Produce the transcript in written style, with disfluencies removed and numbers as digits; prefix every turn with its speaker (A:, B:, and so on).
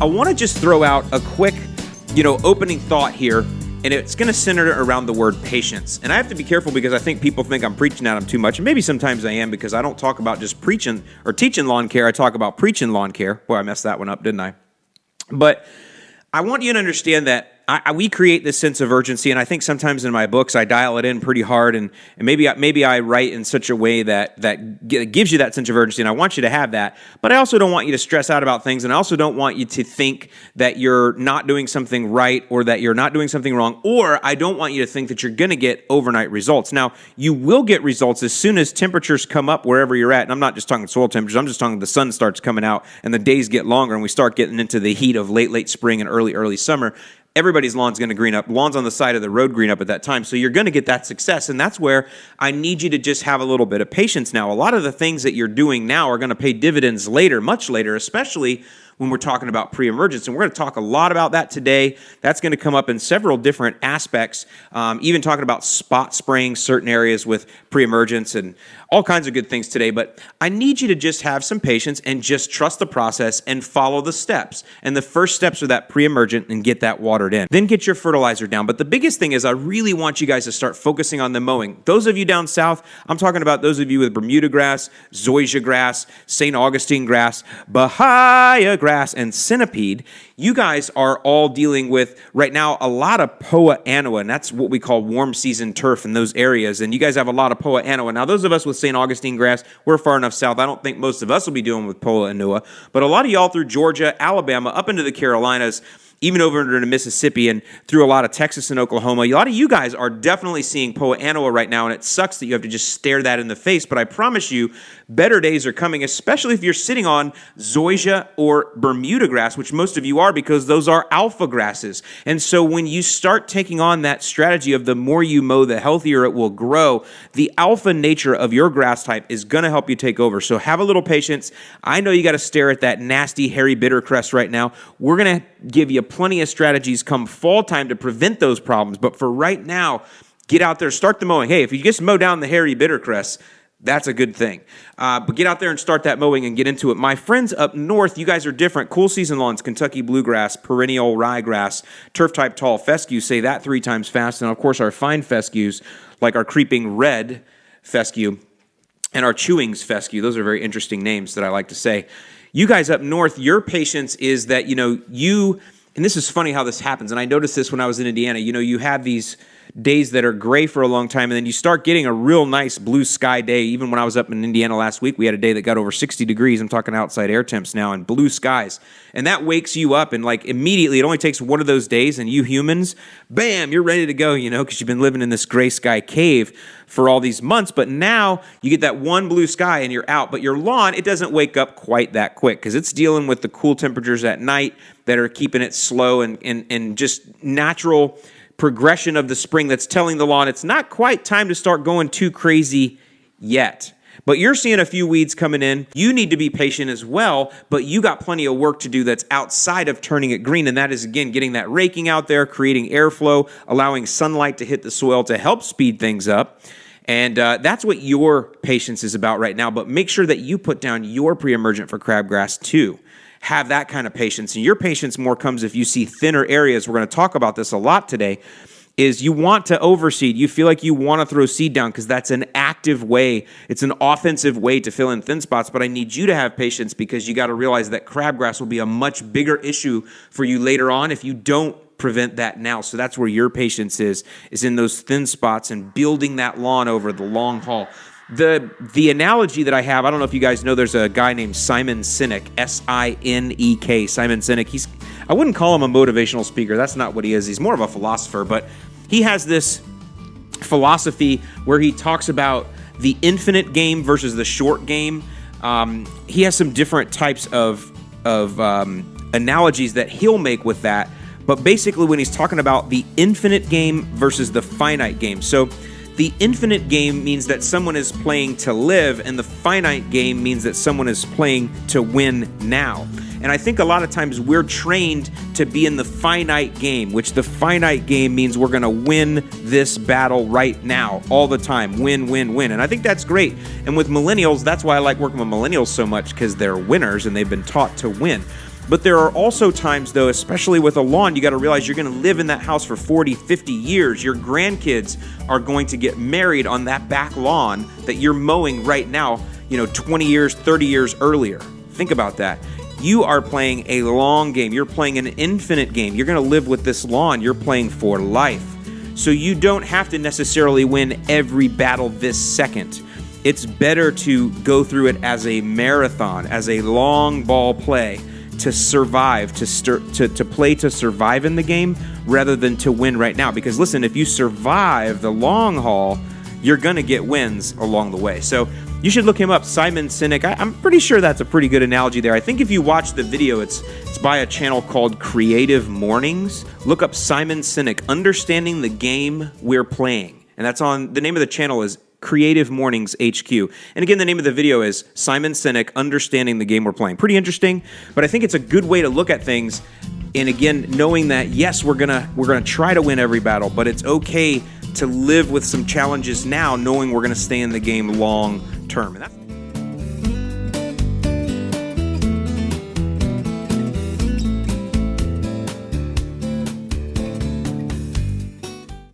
A: I want to just throw out a quick, opening thought here, and it's going to center around the word patience. And I have to be careful because I think people think I'm preaching at them too much, and maybe sometimes I am because I don't talk about just preaching or teaching lawn care. I talk about preaching lawn care. Boy, I messed that one up, didn't I? But I want you to understand that we create this sense of urgency, and I think sometimes in my books I dial it in pretty hard, and maybe I write in such a way that gives you that sense of urgency, and I want you to have that. But I also don't want you to stress out about things, and I also don't want you to think that you're not doing something right or that you're not doing something wrong, or I don't want you to think that you're going to get overnight results. Now, you will get results as soon as temperatures come up wherever you're at, and I'm not just talking soil temperatures, I'm just talking the sun starts coming out and the days get longer and we start getting into the heat of late spring and early summer. Everybody's lawn's going to green up. Lawns on the side of the road green up at that time. So you're going to get that success. And that's where I need you to just have a little bit of patience now. A lot of the things that you're doing now are going to pay dividends later, much later, especially when we're talking about pre-emergence. And we're going to talk a lot about that today. That's going to come up in several different aspects, even talking about spot spraying certain areas with pre-emergence and all kinds of good things today. But I need you to just have some patience and just trust the process and follow the steps. And the first steps are that pre-emergent and get that watered in. Then get your fertilizer down. But the biggest thing is I really want you guys to start focusing on the mowing. Those of you down south, I'm talking about those of you with Bermuda grass, zoysia grass, St. Augustine grass, Bahia grass, and centipede. You guys are all dealing with, right now, a lot of Poa annua, and that's what we call warm season turf in those areas. And you guys have a lot of Poa annua. Now, those of us with St. Augustine grass, we're far enough south. I don't think most of us will be dealing with Poa annua, but a lot of y'all through Georgia, Alabama, up into the Carolinas, even over into Mississippi and through a lot of Texas and Oklahoma. A lot of you guys are definitely seeing Poa annua right now, and it sucks that you have to just stare that in the face, but I promise you, better days are coming, especially if you're sitting on zoysia or Bermuda grass, which most of you are because those are alpha grasses. And so when you start taking on that strategy of the more you mow, the healthier it will grow, the alpha nature of your grass type is going to help you take over. So have a little patience. I know you got to stare at that nasty, hairy bittercress right now. We're going to give you plenty of strategies come fall time to prevent those problems. But for right now, get out there, start the mowing. Hey, if you just mow down the hairy bittercress, that's a good thing. But get out there and start that mowing and get into it. My friends up north, you guys are different. Cool season lawns, Kentucky bluegrass, perennial ryegrass, turf-type tall fescue, say that 3 times fast. And, of course, our fine fescues, like our creeping red fescue and our chewings fescue. Those are very interesting names that I like to say. You guys up north, your patience is that, and this is funny how this happens, and I noticed this when I was in Indiana. You have these days that are gray for a long time, and then you start getting a real nice blue sky day. Even when I was up in Indiana last week, we had a day that got over 60 degrees. I'm talking outside air temps now, and blue skies. And that wakes you up, and immediately, it only takes one of those days, and you humans, bam, you're ready to go, because you've been living in this gray sky cave for all these months. But now you get that one blue sky and you're out. But your lawn, it doesn't wake up quite that quick because it's dealing with the cool temperatures at night that are keeping it slow and just natural progression of the spring that's telling the lawn it's not quite time to start going too crazy yet. But you're seeing a few weeds coming in. You need to be patient as well, but you got plenty of work to do that's outside of turning it green, and that is, again, getting that raking out there, creating airflow, allowing sunlight to hit the soil to help speed things up. And that's what your patience is about right now, but make sure that you put down your pre-emergent for crabgrass too. Have that kind of patience, and your patience more comes if you see thinner areas. We're going to talk about this a lot today, is you want to overseed. You feel like you want to throw seed down because that's an active way. It's an offensive way to fill in thin spots, but I need you to have patience because you got to realize that crabgrass will be a much bigger issue for you later on if you don't prevent that now. So that's where your patience is in those thin spots and building that lawn over the long haul. The analogy that I have, I don't know if you guys know, there's a guy named Simon Sinek, S-I-N-E-K, Simon Sinek. I wouldn't call him a motivational speaker. That's not what he is. He's more of a philosopher, but he has this philosophy where he talks about the infinite game versus the short game. He has some different types of analogies that he'll make with that, but basically when he's talking about the infinite game versus the finite game. So the infinite game means that someone is playing to live, and the finite game means that someone is playing to win now. And I think a lot of times we're trained to be in the finite game, which the finite game means we're going to win this battle right now, all the time, win, win, win. And I think that's great. And with millennials, that's why I like working with millennials so much, because they're winners and they've been taught to win. But there are also times, though, especially with a lawn, you got to realize you're going to live in that house for 40, 50 years. Your grandkids are going to get married on that back lawn that you're mowing right now, 20 years, 30 years earlier. Think about that. You are playing a long game. You're playing an infinite game. You're going to live with this lawn. You're playing for life. So you don't have to necessarily win every battle this second. It's better to go through it as a marathon, as a long ball play, to survive, to play to survive in the game rather than to win right now. Because listen, if you survive the long haul, you're going to get wins along the way. So you should look him up, Simon Sinek. I'm pretty sure that's a pretty good analogy there. I think if you watch the video, it's by a channel called Creative Mornings. Look up Simon Sinek, Understanding the Game We're Playing. And that's on, the name of the channel is Creative Mornings HQ. And again, the name of the video is Simon Sinek, Understanding the Game We're Playing. Pretty interesting, but I think it's a good way to look at things. And again, knowing that, yes, we're gonna try to win every battle, but it's okay to live with some challenges now, knowing we're gonna stay in the game long term. And that's